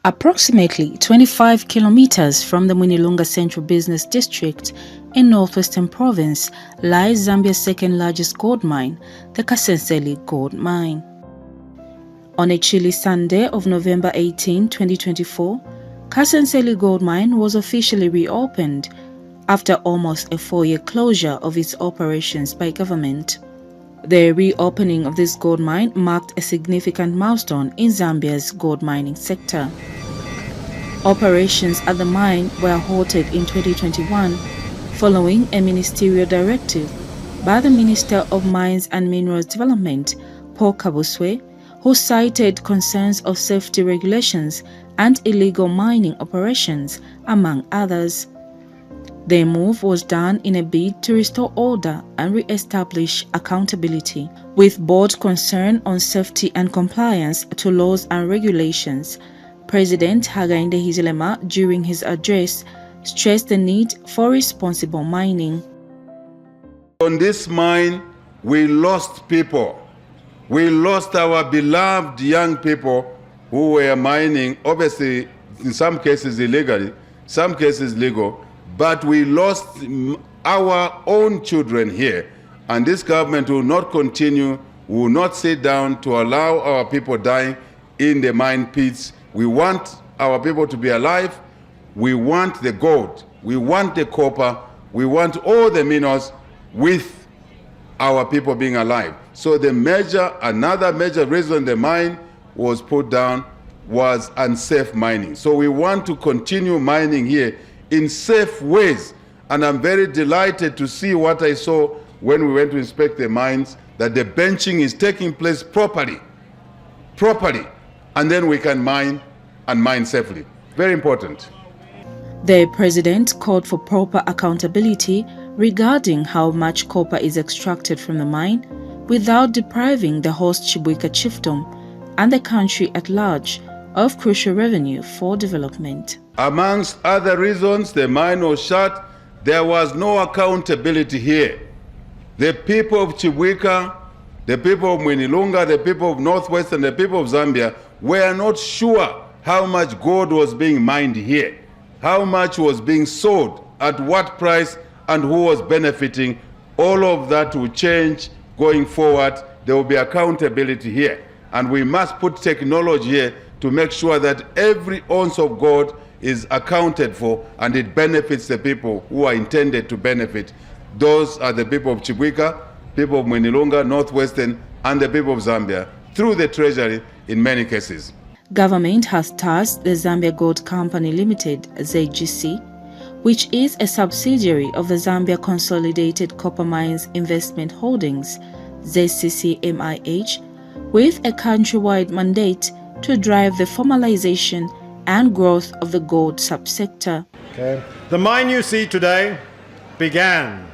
Approximately 25 kilometers from the Mwinilunga Central Business District in Northwestern Province lies Zambia's second largest gold mine, the Kasenseli gold mine. On a chilly Sunday of November 18, 2024, Kasenseli gold mine was officially reopened after almost a 4-year closure of its operations by government. The reopening of this gold mine marked a significant milestone in Zambia's gold mining sector. Operations at the mine were halted in 2021 following a ministerial directive by the Minister of Mines and Minerals Development, Paul Kabuswe, who cited concerns of safety regulations and illegal mining operations, among others. The move was done in a bid to restore order and re-establish accountability, with board concern on safety and compliance to laws and regulations. President Hakainde Hichilema, during his address, stressed the need for responsible mining. On this mine, we lost people. We lost our beloved young people who were mining, obviously in some cases illegally, some cases legal, but we lost our own children here. And this government will not continue, will not sit down to allow our people dying in the mine pits. We want our people to be alive. We want the gold. We want the copper. We want all the minerals with our people being alive. So another major reason the mine was put down was unsafe mining. So we want to continue mining here in safe ways. And I'm very delighted to see what I saw when we went to inspect the mines, that the benching is taking place properly, and then we can mine and mine safely. Very important. The president called for proper accountability regarding how much copper is extracted from the mine without depriving the host Chibwika chiefdom and the country at large of crucial revenue for development. Amongst other reasons, the mine was shut. There was no accountability here. The people of Chibwika, the people of Mwinilunga, the people of Northwest and the people of Zambia were not sure how much gold was being mined here, how much was being sold, at what price, and who was benefiting. All of that will change going forward. There will be accountability here. And we must put technology here to make sure that every ounce of gold is accounted for and it benefits the people who are intended to benefit. Those are the people of Chibwika, people of Mwinilunga, Northwestern, and the people of Zambia, through the Treasury in many cases. Government has tasked the Zambia Gold Company Limited, ZGC, which is a subsidiary of the Zambia Consolidated Copper Mines Investment Holdings, ZCCMIH, with a countrywide mandate to drive the formalization and growth of the gold subsector. Okay. The mine you see today began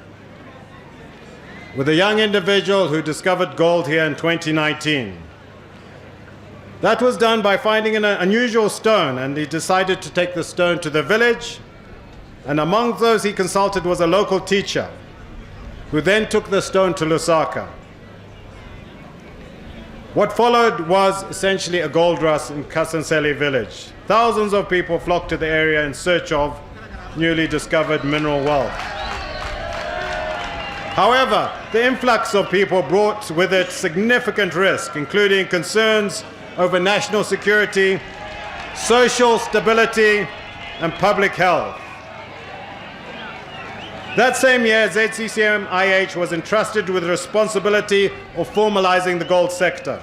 with a young individual who discovered gold here in 2019. That was done by finding an unusual stone, and he decided to take the stone to the village, and among those he consulted was a local teacher, who then took the stone to Lusaka. What followed was essentially a gold rush in Kasenseli village. Thousands of people flocked to the area in search of newly discovered mineral wealth. However, the influx of people brought with it significant risk, including concerns over national security, social stability, and public health. That same year, ZCCMIH was entrusted with the responsibility of formalizing the gold sector.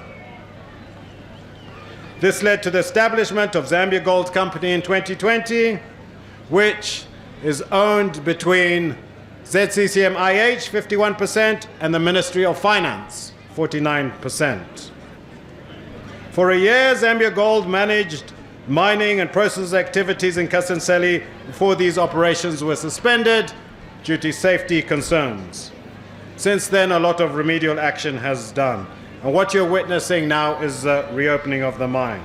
This led to the establishment of Zambia Gold Company in 2020, which is owned between ZCCMIH 51% and the Ministry of Finance 49%. For a year, Zambia Gold managed mining and process activities in Kasenseli before these operations were suspended due to safety concerns. Since then, a lot of remedial action has done. And what you're witnessing now is the reopening of the mine.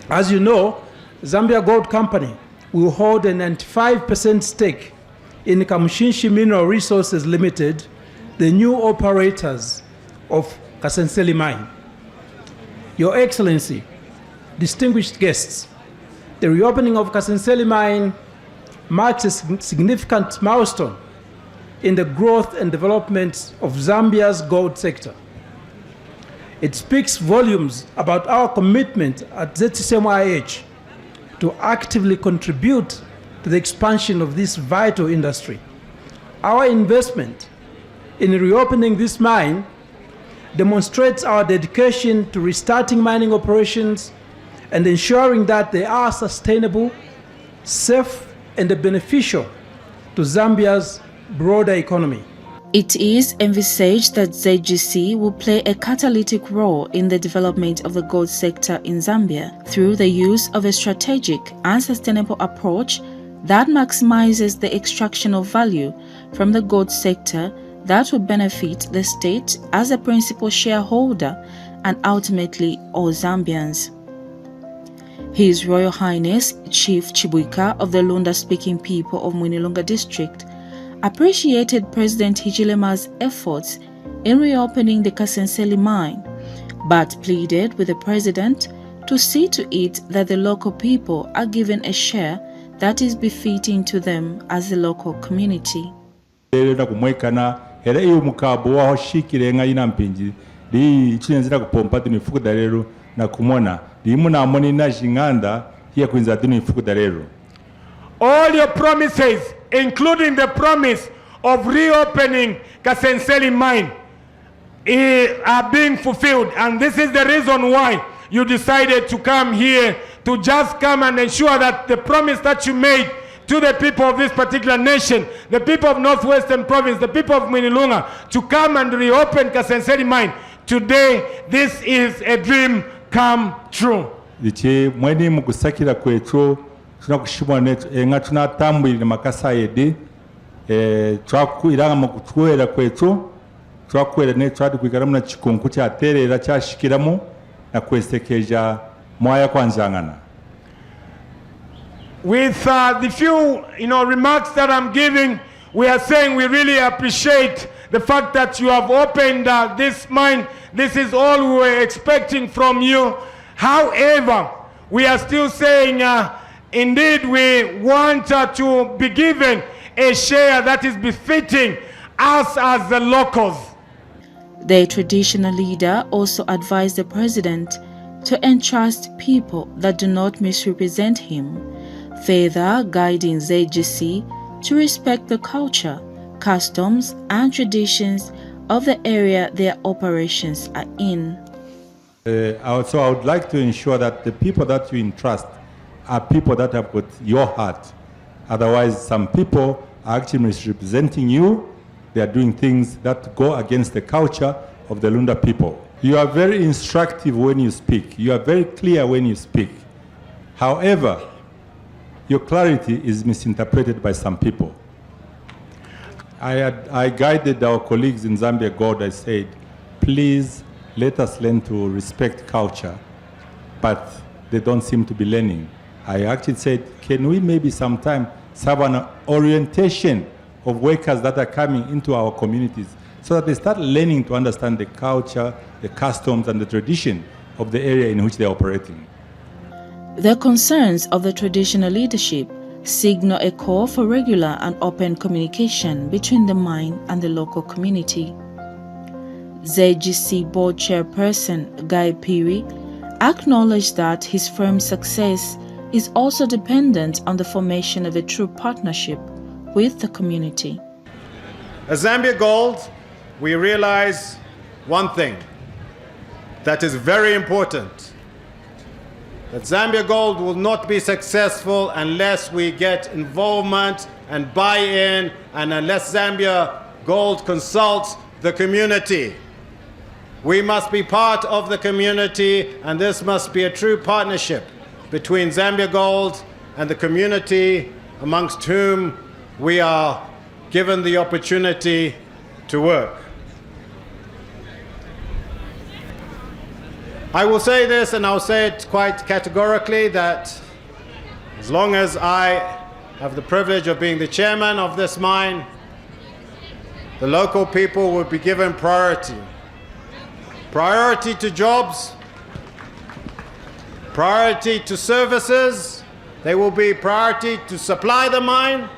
As you know, Zambia Gold Company will hold a 95% stake in Kamushinshi Mineral Resources Limited, the new operators of Kasenseli Mine. Your Excellency, distinguished guests, The reopening of Kasenseli mine marks a significant milestone in the growth and development of Zambia's gold sector. It speaks volumes about our commitment at ZCCM-IH to actively contribute to the expansion of this vital industry. Our investment in reopening this mine demonstrates our dedication to restarting mining operations and ensuring that they are sustainable, safe, and beneficial to Zambia's broader economy. It is envisaged that ZGC will play a catalytic role in the development of the gold sector in Zambia through the use of a strategic and sustainable approach that maximizes the extraction of value from the gold sector that will benefit the state as a principal shareholder and ultimately all Zambians. His Royal Highness Chief Chibuika of the Lunda-speaking people of Mwinilunga District appreciated President Hichilema's efforts in reopening the Kasenseli mine, but pleaded with the President to see to it that the local people are given a share that is befitting to them as a local community. Era iyo mukabo wa hoshikire nga ina mpinji di chinenzira kupompa tuni fuku darero na kumona di muna moni na jinganda hiya kuinza tuni fuku darero. All your promises, including the promise of reopening Kasenseli mine, are being fulfilled, and this is the reason why you decided to come here to just come and ensure that the promise that you made to the people of this particular nation, the people of Northwestern Province, the people of Mwinilunga, to come and reopen Kasenseli mine. Today, this is a dream come true. Diche mwene mukusakira kwecho tunakushimwa netu nga tunatambwira makasa yedi twakuiranga mukutuera kwecho twakwera ne twadi kwikaramu na chikonku cha terera chashikiramo na kwesekeja mwaya kwanzangana. With the few remarks that I'm giving, we are saying we really appreciate the fact that you have opened this mine. This is all we were expecting from you. However, we are still saying indeed we want to be given a share that is befitting us as the locals. The traditional leader also advised the President to entrust people that do not misrepresent him, further guiding ZGC to respect the culture, customs, and traditions of the area their operations are in. So I would like to ensure that the people that you entrust are people that have got your heart. Otherwise, some people are actually misrepresenting you. They are doing things that go against the culture of the Lunda people. You are very instructive when you speak. You are very clear when you speak. However, your clarity is misinterpreted by some people. I guided our colleagues in Zambia Gold. I said, please let us learn to respect culture, but they don't seem to be learning. I actually said, can we maybe sometime have an orientation of workers that are coming into our communities so that they start learning to understand the culture, the customs, and the tradition of the area in which they are operating. The concerns of the traditional leadership signal a call for regular and open communication between the mine and the local community. ZGC Board Chairperson Guy Piri acknowledged that his firm's success is also dependent on the formation of a true partnership with the community. As Zambia Gold, we realize one thing that is very important, that Zambia Gold will not be successful unless we get involvement and buy-in, and unless Zambia Gold consults the community. We must be part of the community, and this must be a true partnership between Zambia Gold and the community amongst whom we are given the opportunity to work. I will say this, and I'll say it quite categorically, that as long as I have the privilege of being the chairman of this mine, the local people will be given priority. Priority to jobs, priority to services, There will be priority to supply the mine.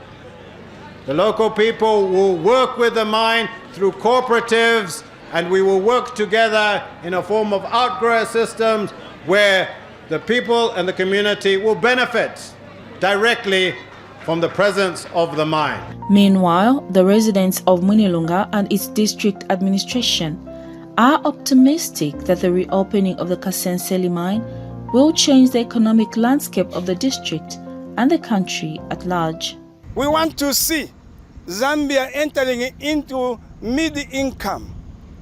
The local people will work with the mine through cooperatives, and we will work together in a form of outgrower systems where the people and the community will benefit directly from the presence of the mine. Meanwhile, the residents of Mwinilunga and its district administration are optimistic that the reopening of the Kasenseli mine will change the economic landscape of the district and the country at large. We want to see Zambia entering into mid-income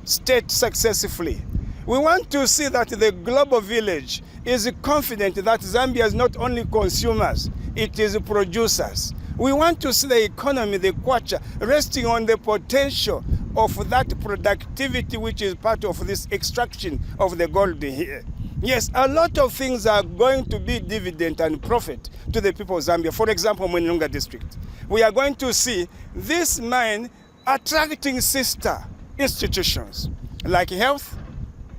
state successfully. We want to see that the global village is confident that Zambia is not only consumers, it is producers. We want to see the economy, the kwacha, resting on the potential of that productivity which is part of this extraction of the gold here. Yes, a lot of things are going to be dividend and profit to the people of Zambia. For example, Mwinilunga district. We are going to see this mine attracting sister institutions like health,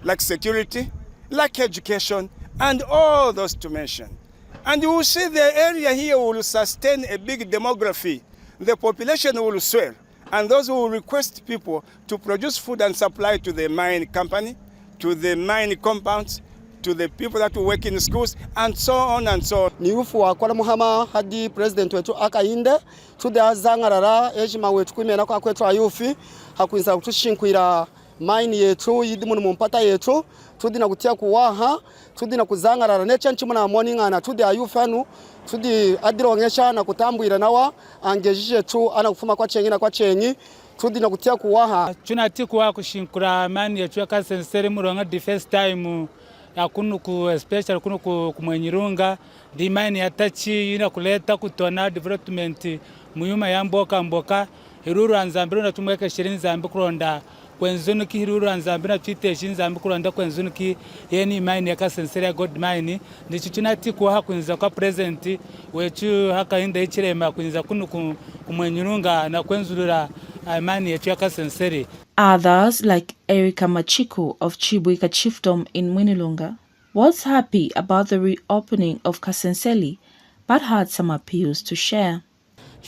like security, like education, and all those to mention. And you will see the area here will sustain a big demography. The population will swell, and those will request people to produce food and supply to the mine company, to the mine compounds, to the people that work in schools, and so on and so on. Ni ufu wa kwa muhama hadi president wetu akainde tude azangarara ejima wetu kwimena kwa kwetu ayufi hakuinza kutushinkwira mine yetu yidimu mumpata yetu tudi na kutia kuwaha tudi na kuzangarara necha nchimuna morning ana tudi ayufanu tudi adirongesha na kutambwira nawa angejije tu ana kufuma kwa chengi na kwa chengi tudi na kutia kuwaha tunati kuwa kushinkura mine yetu ya Kasenseli muronga the first time yakunu ku especially kunu ku Mwinilunga di mine yatachi ina kuleta kutona development muyuma ya mboka hiruru anzambiro na tumweka 20 zambi kuronda kwenzunuki hiruru anzambiro twite 20 zambi kuronda kwenzunuki yeni mine ya Kasenseli gold mine ndicho tunati kuwa hakunza kwa present wechu hakainda ichirema kunza kunu ku Mwinilunga na kwenzulura mine yetu ya Kasenseli. Others, like Erika Machiko of Chibuika Chiefdom in Mwinilunga, was happy about the reopening of Kasenseli, but had some appeals to share.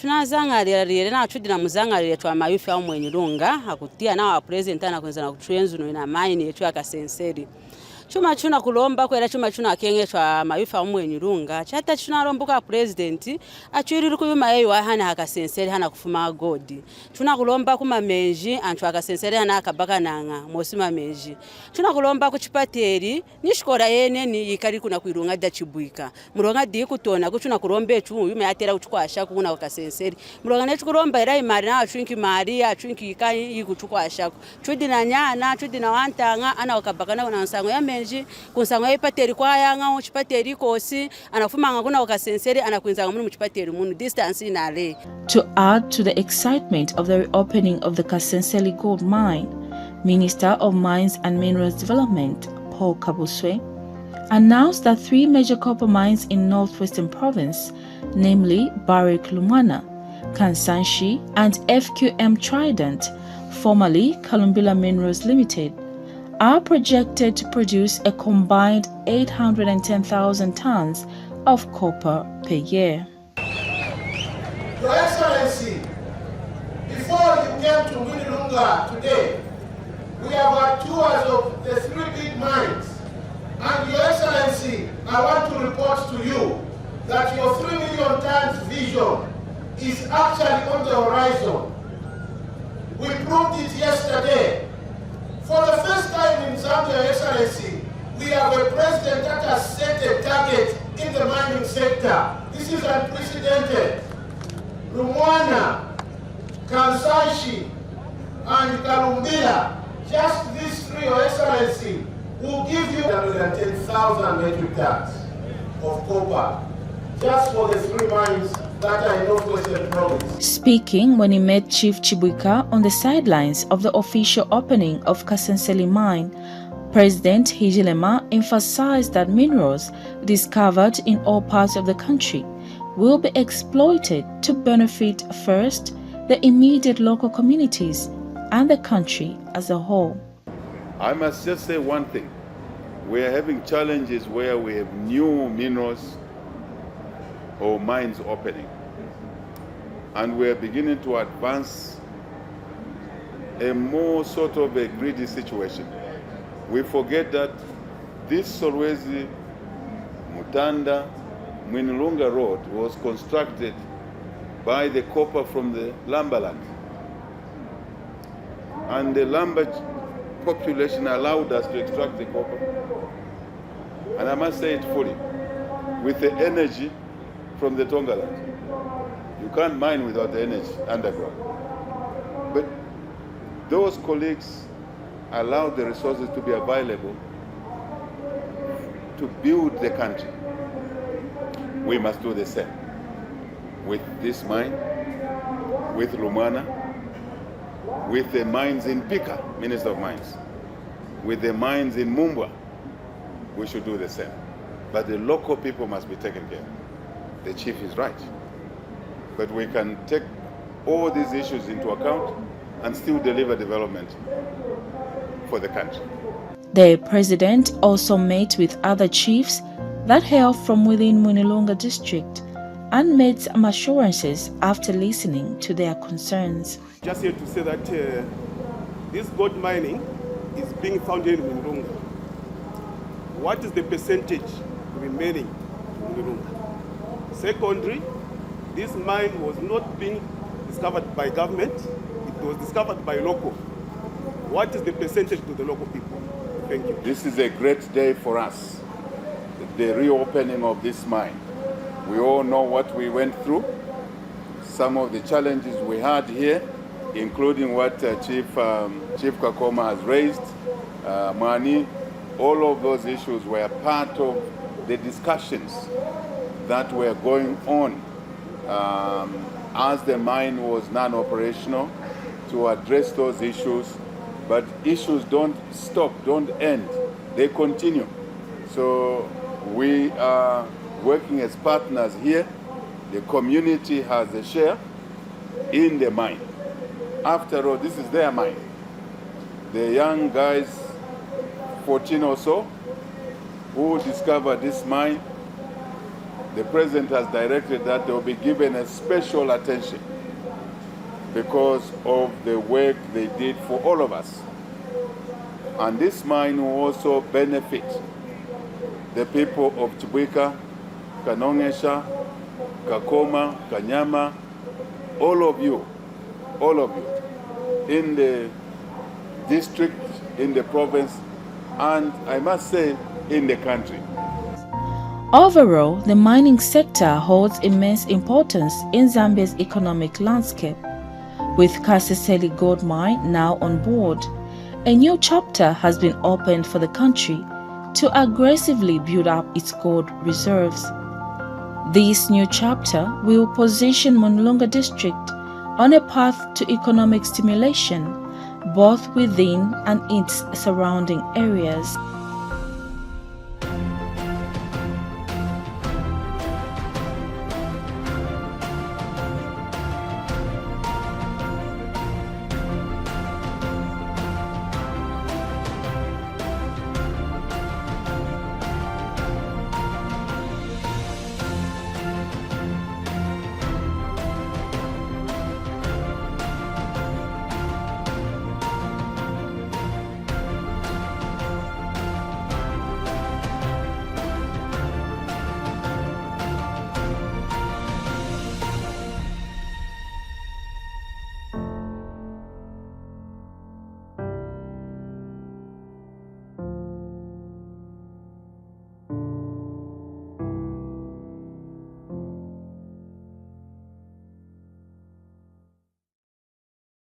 Tunazangalira na tudina muzangalira twa mayufi ya Mwinilunga hakutia na wa president na kwenza na kutrenzu na mine yetu ya Kasenseli. Chuna kulomba kwera chuna akengeshwa mayufa ya Mwinilunga chata tunalomboka president achiriri kuyuma yeyo hana Hakasenseli hana kufuma godi kulomba kuma menji antwa Kasenseli hana akabaka nanga mosima menji kulomba ku chipateri nishikora yene ni ikari kuna kwirunga da Chibuika muronga di kutona kuchuna kulombe chu yume atera kuchkwasha kuna Kasenseli muronga ne kulomba era imari na achwinki mari achwinki ikai ikuchkwasha chudina nyana chudina wantanga ana akabaka na nsango ya kunsango ipateri kwa yanga uchipateri kosi anafumanga kuna Kasenseli anakwinzanga muri muchipateri munu distance inale. To add to the excitement of the reopening of the Kasenseli gold mine, Minister of Mines and Minerals Development Paul Kabuswe announced that 3 major copper mines in northwestern province, namely Barrick Lumwana, Kasenseli and FQM Trident, formerly Kalumbila Minerals Limited, are projected to produce a combined 810,000 tons of copper per year. Your Excellency, before you came to Mwinilunga today, we have had tours of the 3 big mines. And Your Excellency, I want to report to you that your 3 million tons vision is actually on the horizon. We proved it yesterday. For the first time in Zambia, Excellency, we have a president that has set a target in the mining sector. This is unprecedented. Lumwana, Kasenseli, and Kalumbila, just these 3, Your Excellency, will give you 110,000 metric tons of copper just for the 3 mines that are in northwestern province. Speaking when he met Chief Chibuika on the sidelines of the official opening of Kasenseli mine, President Hijilema emphasized that minerals discovered in all parts of the country will be exploited to benefit first the immediate local communities and the country as a whole. I must just say one thing. We are having challenges where we have new minerals or mines opening. And we're beginning to advance a more sort of a greedy situation. We forget that this Solwezi Mutanda Mwinilunga Road was constructed by the copper from the lumberland. And the lumber population allowed us to extract the copper. And I must say it fully, with the energy from the Tongaland. You can't mine without the energy underground. But those colleagues allowed the resources to be available to build the country. We must do the same with this mine, with Lumwana, with the mines in Pika, Minister of Mines, with the mines in Mumbwa. We should do the same. But the local people must be taken care of. The chief is right. But we can take all these issues into account and still deliver development for the country. The president also met with other chiefs that hail from within Mwinilunga district and made some assurances after listening to their concerns. Just here to say that this gold mining is being found in Mwinilunga. What is the percentage remaining in Mwinilunga? Secondly, this mine was not being discovered by government, it was discovered by local. What is the percentage to the local people? Thank you. This is a great day for us, the reopening of this mine. We all know what we went through, some of the challenges we had here, including what Chief Kakoma has raised, money. All of those issues were part of the discussions that were going on as the mine was non-operational to address those issues. But issues don't stop, don't end, they continue. So we are working as partners here. The community has a share in the mine. After all, this is their mine. The young guys, 14 or so, who discovered this mine, the president has directed that they will be given a special attention because of the work they did for all of us. And this mine will also benefit the people of Chibwika, Kanongesha, Kakoma, Kanyama, all of you, in the district, in the province, and I must say, in the country. Overall, the mining sector holds immense importance in Zambia's economic landscape. With Kasenseli gold mine now on board, a new chapter has been opened for the country to aggressively build up its gold reserves. This new chapter will position Mwinilunga district on a path to economic stimulation, both within and its surrounding areas.